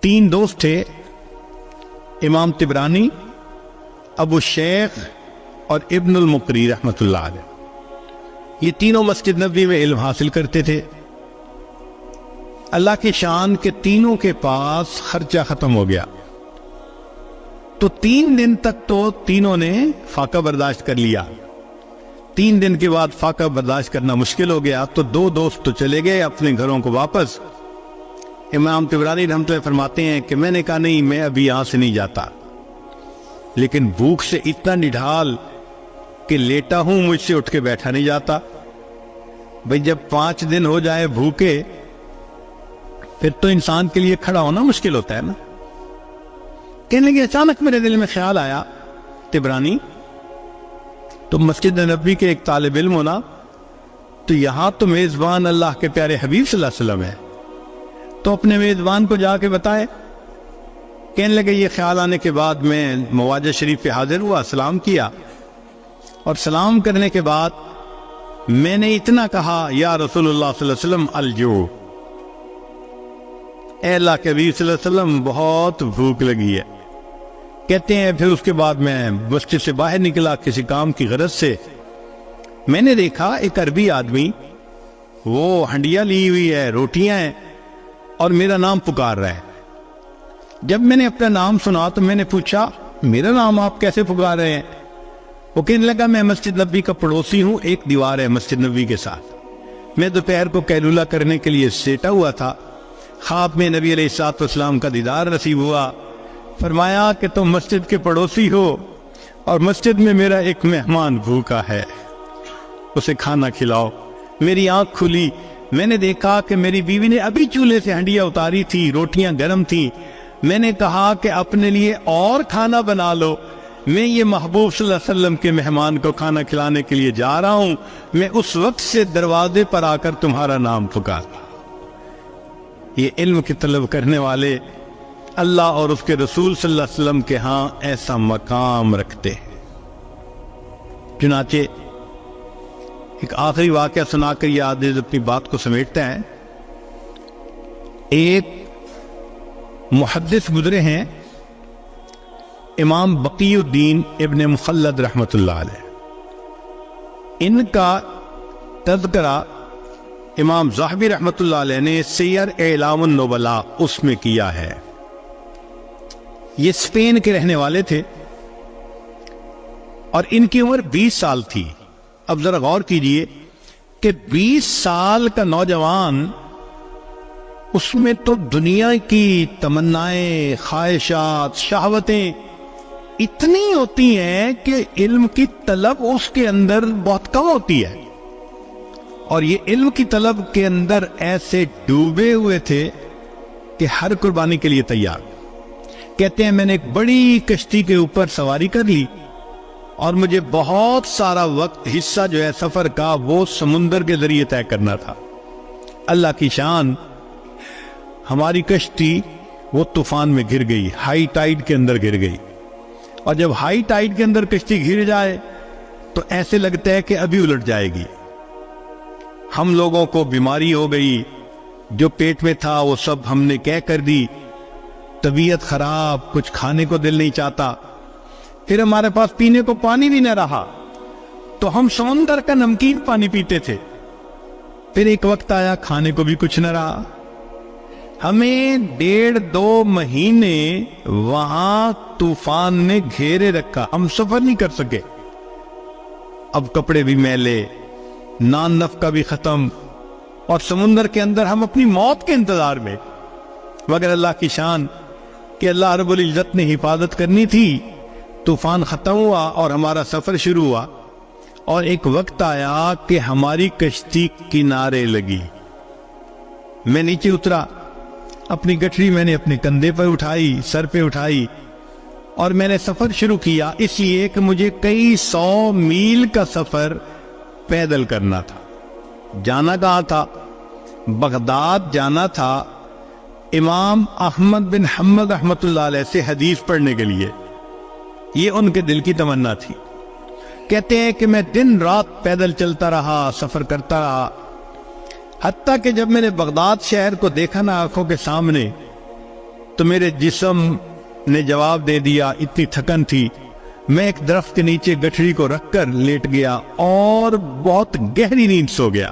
تین دوست تھے، امام طبرانی، ابو شیخ اور ابن المقری رحمۃ اللہ علیہ۔ یہ تینوں مسجد نبوی میں علم حاصل کرتے تھے۔ اللہ کی شان کے تینوں کے پاس خرچہ ختم ہو گیا، تو 3 دن تک تو تینوں نے فاقہ برداشت کر لیا۔ 3 دن کے بعد فاقہ برداشت کرنا مشکل ہو گیا، تو 2 دوست تو چلے گئے اپنے گھروں کو واپس۔ امام طبرانی رحمۃ اللہ فرماتے ہیں کہ میں نے کہا نہیں، میں ابھی یہاں سے نہیں جاتا، لیکن بھوک سے اتنا نڈھال کہ لیٹا ہوں، مجھ سے اٹھ کے بیٹھا نہیں جاتا۔ بھئی جب 5 دن ہو جائے بھوکے، پھر تو انسان کے لیے کھڑا ہونا مشکل ہوتا ہے نا۔ کہنے لگے اچانک میرے دل میں خیال آیا، طبرانی تو مسجد نبوی کے ایک طالب علم ہونا، تو یہاں تو میزبان اللہ کے پیارے حبیب صلی اللہ علیہ وسلم ہے، تو اپنے میزبان کو جا کے بتائے۔ کہنے لگے یہ خیال آنے کے بعد میں مواجہ شریف پہ حاضر ہوا، سلام کیا، اور سلام کرنے کے بعد میں نے اتنا کہا، یا رسول اللہ صلی اللہ علیہ وسلم الجوع، اے اللہ کے حبیب صلی اللہ علیہ وسلم بہت بھوک لگی ہے۔ کہتے ہیں پھر اس کے بعد میں مسجد سے باہر نکلا کسی کام کی غرض سے، میں نے دیکھا ایک عربی آدمی، وہ ہنڈیا لی ہوئی ہے، روٹیاں ہیں، اور میرا نام پکار رہا ہے۔ جب میں نے اپنا نام سنا تو میں نے پوچھا میرا نام آپ کیسے پکار رہے ہیں؟ وہ کہنے لگا میں مسجد نبوی کا پڑوسی ہوں، ایک دیوار ہے مسجد نبوی کے ساتھ، میں دوپہر کو قیلولہ کرنے کے لیے سیٹا ہوا تھا، خواب میں نبی علیہ الصلوۃ والسلام کا دیدار نصیب ہوا، فرمایا کہ تم مسجد کے پڑوسی ہو اور مسجد میں میرا ایک مہمان بھوکا ہے، اسے کھانا کھلاؤ۔ میری آنکھ کھلی، میں نے دیکھا کہ میری بیوی نے ابھی چولہے سے ہنڈیا اتاری تھی، روٹیاں گرم تھیں۔ میں نے کہا کہ اپنے لیے اور کھانا بنا لو، میں یہ محبوب صلی اللہ علیہ وسلم کے مہمان کو کھانا کھلانے کے لیے جا رہا ہوں۔ میں اس وقت سے دروازے پر آ کر تمہارا نام پکارا۔ یہ علم کی طلب کرنے والے اللہ اور اس کے رسول صلی اللہ علیہ وسلم کے ہاں ایسا مقام رکھتے ہیں۔ چنانچہ ایک آخری واقعہ سنا کر یہ عادل اپنی بات کو سمیٹتا ہے۔ ایک محدث گزرے ہیں، امام بقی الدین ابن مخلد رحمۃ اللہ علیہ، ان کا تذکرہ امام ذہبی رحمۃ اللہ علیہ نے سیر اعلام النبلاء اس میں کیا ہے۔ یہ اسپین کے رہنے والے تھے اور ان کی عمر 20 سال تھی۔ اب ذرا غور کیجئے کہ 20 سال کا نوجوان، اس میں تو دنیا کی تمنائیں، خواہشات، شہوتیں اتنی ہوتی ہیں کہ علم کی طلب اس کے اندر بہت کم ہوتی ہے، اور یہ علم کی طلب کے اندر ایسے ڈوبے ہوئے تھے کہ ہر قربانی کے لیے تیار۔ کہتے ہیں میں نے ایک بڑی کشتی کے اوپر سواری کر لی، اور مجھے بہت سارا وقت، حصہ جو ہے سفر کا، وہ سمندر کے ذریعے طے کرنا تھا۔ اللہ کی شان، ہماری کشتی وہ طوفان میں گر گئی، ہائی ٹائیڈ کے اندر گر گئی، اور جب ہائی ٹائیڈ کے اندر کشتی گر جائے تو ایسے لگتا ہے کہ ابھی الٹ جائے گی۔ ہم لوگوں کو بیماری ہو گئی، جو پیٹ میں تھا وہ سب ہم نے کہہ کر دی، طبیعت خراب، کچھ کھانے کو دل نہیں چاہتا، پھر ہمارے پاس پینے کو پانی بھی نہ رہا، تو ہم سمندر کا نمکین پانی پیتے تھے۔ پھر ایک وقت آیا کھانے کو بھی کچھ نہ رہا، ہمیں 1.5-2 مہینے وہاں طوفان نے گھیرے رکھا، ہم سفر نہیں کر سکے۔ اب کپڑے بھی میلے، نان نفقہ بھی ختم، اور سمندر کے اندر ہم اپنی موت کے انتظار میں، مگر اللہ کی شان کہ اللہ رب العزت نے حفاظت کرنی تھی۔ طوفان ختم ہوا اور ہمارا سفر شروع ہوا، اور ایک وقت آیا کہ ہماری کشتی کنارے لگی۔ میں نیچے اترا، اپنی گٹھری میں نے اپنے کندھے پر اٹھائی، سر پہ اٹھائی، اور میں نے سفر شروع کیا، اس لیے کہ مجھے کئی 100 میل کا سفر پیدل کرنا تھا۔ جانا کہاں تھا؟ بغداد جانا تھا، امام احمد بن حنبل رحمۃ اللہ علیہ سے حدیث پڑھنے کے لیے۔ یہ ان کے دل کی تمنا تھی۔ کہتے ہیں کہ میں دن رات پیدل چلتا رہا، سفر کرتا رہا، حتیٰ کہ جب میں نے بغداد شہر کو دیکھا نا آنکھوں کے سامنے، تو میرے جسم نے جواب دے دیا، اتنی تھکن تھی، میں ایک درخت کے نیچے گٹھڑی کو رکھ کر لیٹ گیا اور بہت گہری نیند سو گیا۔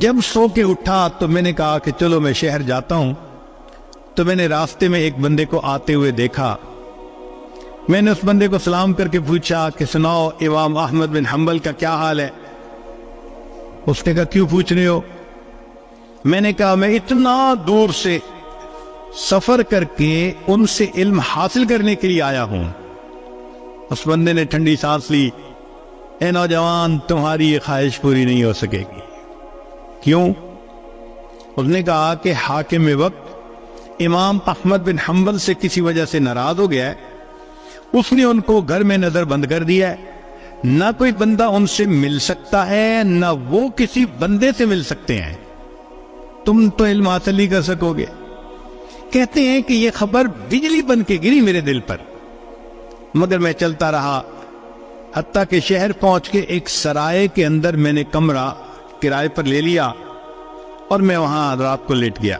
جب سو کے اٹھا تو میں نے کہا کہ چلو میں شہر جاتا ہوں۔ تو میں نے راستے میں ایک بندے کو آتے ہوئے دیکھا۔ میں نے اس بندے کو سلام کر کے پوچھا کہ سناؤ امام احمد بن حنبل کا کیا حال ہے؟ اس نے کہا کیوں پوچھ رہے ہو؟ میں نے کہا میں اتنا دور سے سفر کر کے ان سے علم حاصل کرنے کے لیے آیا ہوں۔ اس بندے نے ٹھنڈی سانس لی، اے نوجوان تمہاری یہ خواہش پوری نہیں ہو سکے گی۔ کیوں؟ اس نے کہا کہ حاکم وقت امام احمد بن حنبل سے کسی وجہ سے ناراض ہو گیا ہے، اس نے ان کو گھر میں نظر بند کر دیا ہے، نہ کوئی بندہ ان سے مل سکتا ہے نہ وہ کسی بندے سے مل سکتے ہیں، تم تو علم حاصل نہیں کر سکو گے۔ کہتے ہیں کہ یہ خبر بجلی بن کے گری میرے دل پر، مگر میں چلتا رہا حتیٰ کہ شہر پہنچ کے ایک سرائے کے اندر میں نے کمرہ کرائے پر لے لیا اور میں وہاں رات کو لیٹ گیا۔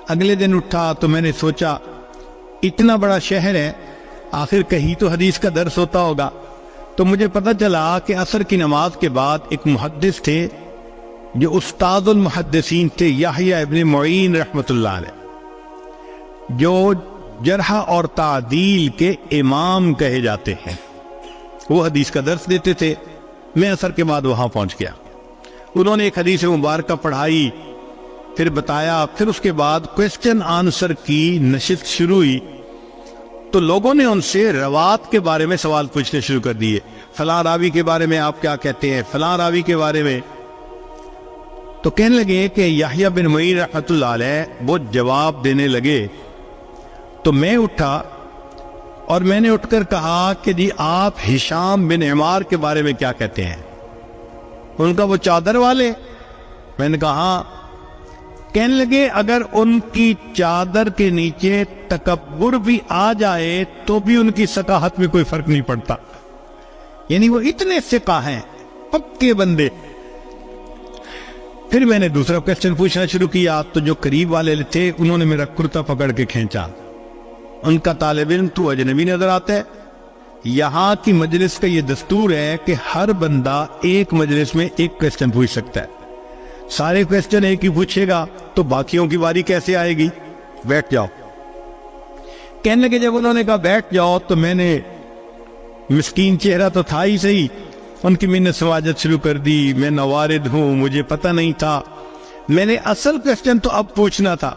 اگلے دن اٹھا تو میں نے سوچا اتنا بڑا شہر ہے، آخر کہیں تو حدیث کا درس ہوتا ہوگا۔ تو مجھے پتہ چلا کہ عصر کی نماز کے بعد ایک محدث تھے جو استاد المحدثین تھے، یحییٰ ابن معین رحمۃ اللہ علیہ، جو جرح اور تعدیل کے امام کہے جاتے ہیں۔ وہ حدیث کا درس دیتے تھے۔ میں عصر کے بعد وہاں پہنچ گیا، انہوں نے ایک حدیث مبارکہ پڑھائی، پھر بتایا، پھر اس کے بعد کوسچن آنسر کی نشست شروع ہوئی۔ تو لوگوں نے ان سے روات کے بارے میں سوال پوچھنے شروع کر دیے، فلاں راوی کے بارے میں آپ کیا کہتے ہیں، فلاں راوی کے بارے میں۔ تو کہنے لگے کہ یحییٰ بن معین رحمۃ اللہ علیہ وہ جواب دینے لگے۔ تو میں اٹھا اور میں نے اٹھ کر کہا کہ جی آپ ہشام بن عمار کے بارے میں کیا کہتے ہیں؟ ان کا وہ چادر والے؟ میں نے کہا ہاں۔ کہنے لگے اگر ان کی چادر کے نیچے تکبر بھی آ جائے تو بھی ان کی ثقافت میں کوئی فرق نہیں پڑتا، یعنی وہ اتنے ثقہ ہیں، پکے بندے۔ پھر میں نے دوسرا کوسچن پوچھنا شروع کیا تو جو قریب والے تھے انہوں نے میرا کرتا پکڑ کے کھینچا۔ ان کا طالب علم تو اجنبی نظر آتا ہے۔ یہاں کی مجلس کا یہ دستور ہے کہ ہر بندہ ایک مجلس میں ایک کوسچن پوچھ سکتا ہے، سارے کوسچن ایک ہی پوچھے گا تو باقیوں کی باری کیسے آئے گی؟ بیٹھ جاؤ۔ کہنے لگے جب انہوں نے کہا بیٹھ جاؤ تو میں نے، مسکین چہرہ تو تھا ہی صحیح، ان کی منت سماجت شروع کر دی، میں نوارد ہوں، مجھے پتہ نہیں تھا، میں نے اصل کوسچن تو اب پوچھنا تھا،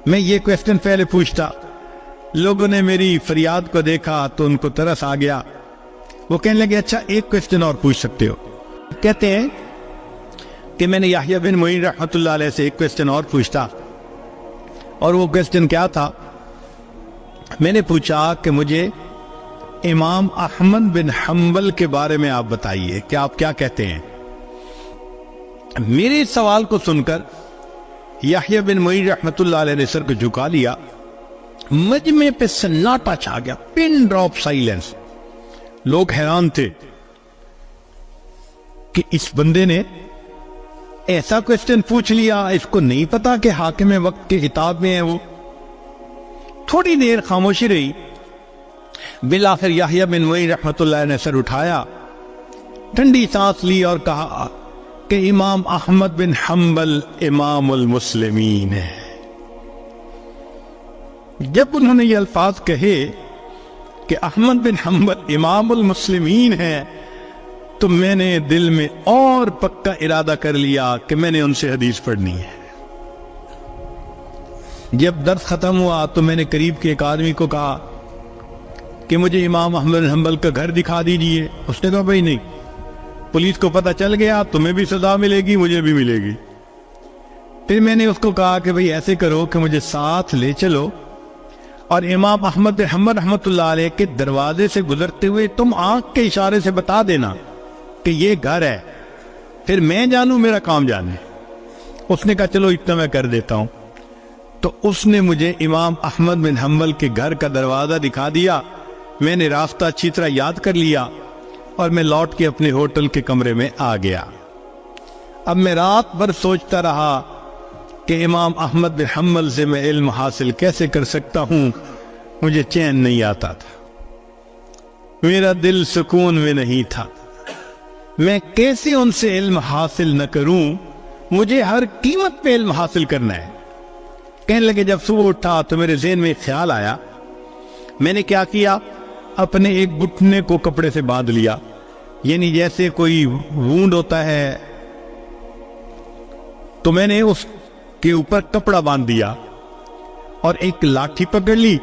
میں یہ کوسچن پہلے پوچھتا۔ لوگوں نے میری فریاد کو دیکھا تو ان کو ترس آ گیا، وہ کہنے لگے اچھا ایک کوسچن اور پوچھ سکتے ہو۔ کہتے ہیں کہ میں نے یحییٰ بن معین رحمۃ اللہ علیہ سے ایک کوسچن اور پوچھتا، اور وہ کوسچن کیا تھا؟ میں نے پوچھا کہ مجھے امام احمد بن حنبل کے بارے میں آپ بتائیے کہ آپ کیا کہتے ہیں۔ میرے سوال کو سن کر یحییٰ بن معین رحمۃ اللہ علیہ نے سر کو جھکا لیا، مجمع پہ سناٹا چھا گیا، پن ڈراپ سائلنس۔ لوگ حیران تھے کہ اس بندے نے ایسا کوسچن پوچھ لیا، اس کو نہیں پتا کہ حاکم وقت کے خطاب میں ہے وہ۔ تھوڑی دیر خاموشی رہی، بالآخر یحییٰ بن معین رحمۃ اللہ نے سر اٹھایا، ٹھنڈی سانس لی اور کہا کہ امام احمد بن حنبل امام المسلمین ہے۔ جب انہوں نے یہ الفاظ کہے کہ احمد بن حنبل امام المسلمین ہے تو میں نے دل میں اور پکا ارادہ کر لیا کہ میں نے ان سے حدیث پڑھنی ہے۔ جب درس ختم ہوا تو میں نے قریب کے ایک آدمی کو کہا کہ مجھے امام احمد بن حنبل کا گھر دکھا دیجئے۔ اس نے کہا بھائی نہیں، پولیس کو پتہ چل گیا تمہیں بھی سزا ملے گی، مجھے بھی ملے گی۔ پھر میں نے اس کو کہا کہ بھائی ایسے کرو کہ مجھے ساتھ لے چلو اور امام احمد بن حنبل رحمۃ اللہ علیہ کے دروازے سے گزرتے ہوئے تم آنکھ کے اشارے سے بتا دینا کہ یہ گھر ہے، پھر میں جانوں میرا کام جانے۔ اس نے کہا چلو اتنا میں کر دیتا ہوں۔ تو اس نے مجھے امام احمد بن حنبل کے گھر کا دروازہ دکھا دیا، میں نے راستہ اچھی طرح یاد کر لیا اور میں لوٹ کے اپنے ہوٹل کے کمرے میں آ گیا۔ اب میں رات بھر سوچتا رہا کہ امام احمد بن حنبل سے میں علم حاصل کیسے کر سکتا ہوں، مجھے چین نہیں آتا تھا، میرا دل سکون میں نہیں تھا، میں کیسے ان سے علم حاصل نہ کروں، مجھے ہر قیمت پہ علم حاصل کرنا ہے۔ کہنے لگے جب صبح اٹھا تو میرے ذہن میں خیال آیا، میں نے کیا کیا، اپنے ایک گھٹنے کو کپڑے سے باندھ لیا، یعنی جیسے کوئی وونڈ ہوتا ہے تو میں نے اس کے اوپر کپڑا باندھ دیا اور ایک لاٹھی پکڑ لی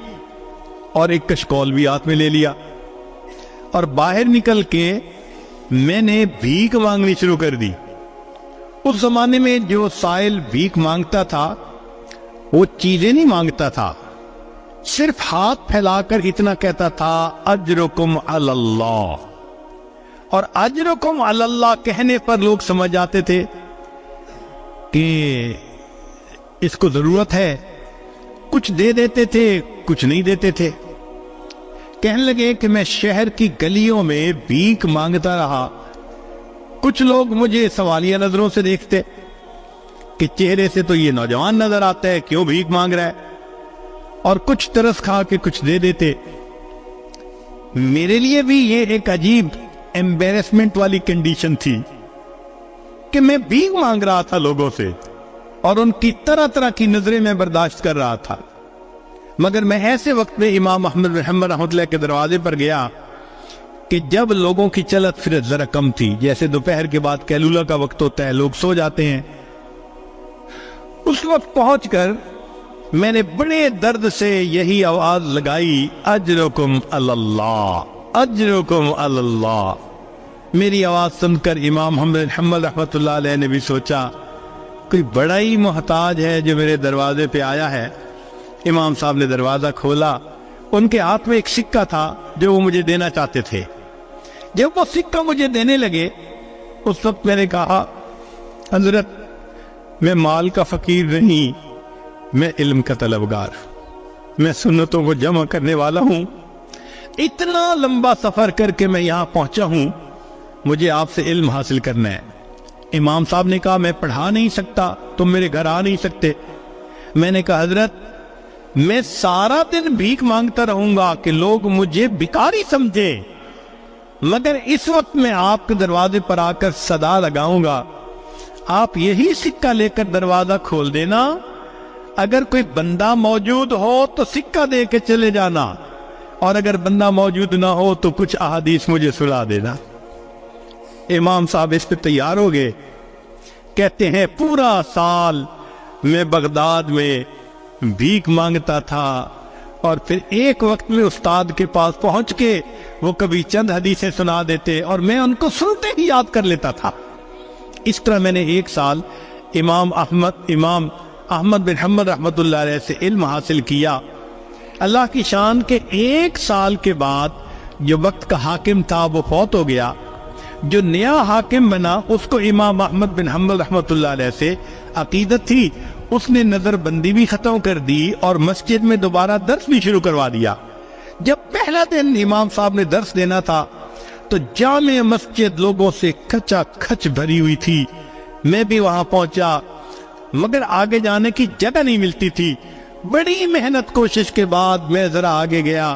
اور ایک کشکول بھی ہاتھ میں لے لیا، اور باہر نکل کے میں نے بھیک مانگنی شروع کر دی۔ اس زمانے میں جو سائل بھیک مانگتا تھا وہ چیزیں نہیں مانگتا تھا، صرف ہاتھ پھیلا کر اتنا کہتا تھا اجرکم علی اللہ، اور اجرکم علی اللہ کہنے پر لوگ سمجھ جاتے تھے کہ اس کو ضرورت ہے، کچھ دے دیتے تھے کچھ نہیں دیتے تھے۔ کہنے لگے کہ میں شہر کی گلیوں میں بھیک مانگتا رہا، کچھ لوگ مجھے سوالیہ نظروں سے دیکھتے کہ چہرے سے تو یہ نوجوان نظر آتا ہے، کیوں بھیک مانگ رہا ہے، اور کچھ ترس کھا کے کچھ دے دیتے۔ میرے لیے بھی یہ ایک عجیب ایمبیرسمنٹ والی کنڈیشن تھی کہ میں بھیک مانگ رہا تھا لوگوں سے، اور ان کی طرح طرح کی نظریں میں برداشت کر رہا تھا۔ مگر میں ایسے وقت میں امام احمد بن حنبل رحمۃ اللہ کے دروازے پر گیا کہ جب لوگوں کی چلت پھرت ذرا کم تھی، جیسے دوپہر کے بعد قیلولہ کا وقت ہوتا ہے، لوگ سو جاتے ہیں۔ اس وقت پہنچ کر میں نے بڑے درد سے یہی آواز لگائی، اجرکم علی اللہ، اجرکم علی اللہ۔ میری آواز سن کر امام محمد بن حنبل رحمۃ اللہ علیہ نے بھی سوچا کوئی بڑا ہی محتاج ہے جو میرے دروازے پہ آیا ہے۔ امام صاحب نے دروازہ کھولا، ان کے ہاتھ میں ایک سکہ تھا جو وہ مجھے دینا چاہتے تھے۔ جب وہ سکہ مجھے دینے لگے اس وقت میں نے کہا، حضرت میں مال کا فقیر نہیں، میں علم کا طلبگار، میں سنتوں کو جمع کرنے والا ہوں، اتنا لمبا سفر کر کے میں یہاں پہنچا ہوں، مجھے آپ سے علم حاصل کرنا ہے۔ امام صاحب نے کہا میں پڑھا نہیں سکتا، تم میرے گھر آ نہیں سکتے۔ میں نے کہا حضرت میں سارا دن بھیک مانگتا رہوں گا کہ لوگ مجھے بھکاری سمجھے، مگر اس وقت میں آپ کے دروازے پر آ کر صدا لگاؤں گا، آپ یہی سکہ لے کر دروازہ کھول دینا، اگر کوئی بندہ موجود ہو تو سکہ دے کے چلے جانا، اور اگر بندہ موجود نہ ہو تو کچھ احادیث مجھے سنا دینا۔ امام صاحب اس پہ تیار ہو گئے، کہتے ہیں پورا سال میں بغداد میں بھیک مانگتا تھا، اور پھر ایک وقت میں استاد کے پاس پہنچ کے وہ کبھی چند حدیثیں سنا دیتے اور میں ان کو سنتے ہی یاد کر لیتا تھا۔ اس طرح میں نے ایک سال امام احمد بن حنبل رحمۃ اللہ علیہ سے علم حاصل کیا۔ اللہ کی شان کے ایک سال کے بعد جو وقت کا حاکم تھا وہ فوت ہو گیا، جو نیا حاکم بنا اس کو امام احمد بن حنبل رحمۃ اللہ علیہ سے عقیدت تھی، اس نے نظر بندی بھی ختم کر دی اور مسجد میں دوبارہ درس بھی شروع کروا دیا۔ جب پہلا دن امام صاحب نے درس دینا تھا تو جامع مسجد لوگوں سے کھچا کھچ بھری ہوئی تھی، میں بھی وہاں پہنچا مگر آگے جانے کی جگہ نہیں ملتی تھی۔ بڑی محنت کوشش کے بعد میں ذرا آگے گیا،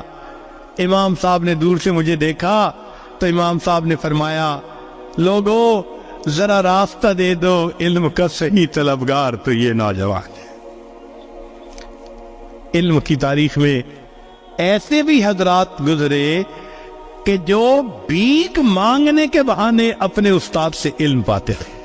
امام صاحب نے دور سے مجھے دیکھا تو امام صاحب نے فرمایا، لوگو ذرا راستہ دے دو، علم کا صحیح طلبگار تو یہ نوجوان ہے۔ علم کی تاریخ میں ایسے بھی حضرات گزرے کہ جو بھیک مانگنے کے بہانے اپنے استاد سے علم پاتے تھے۔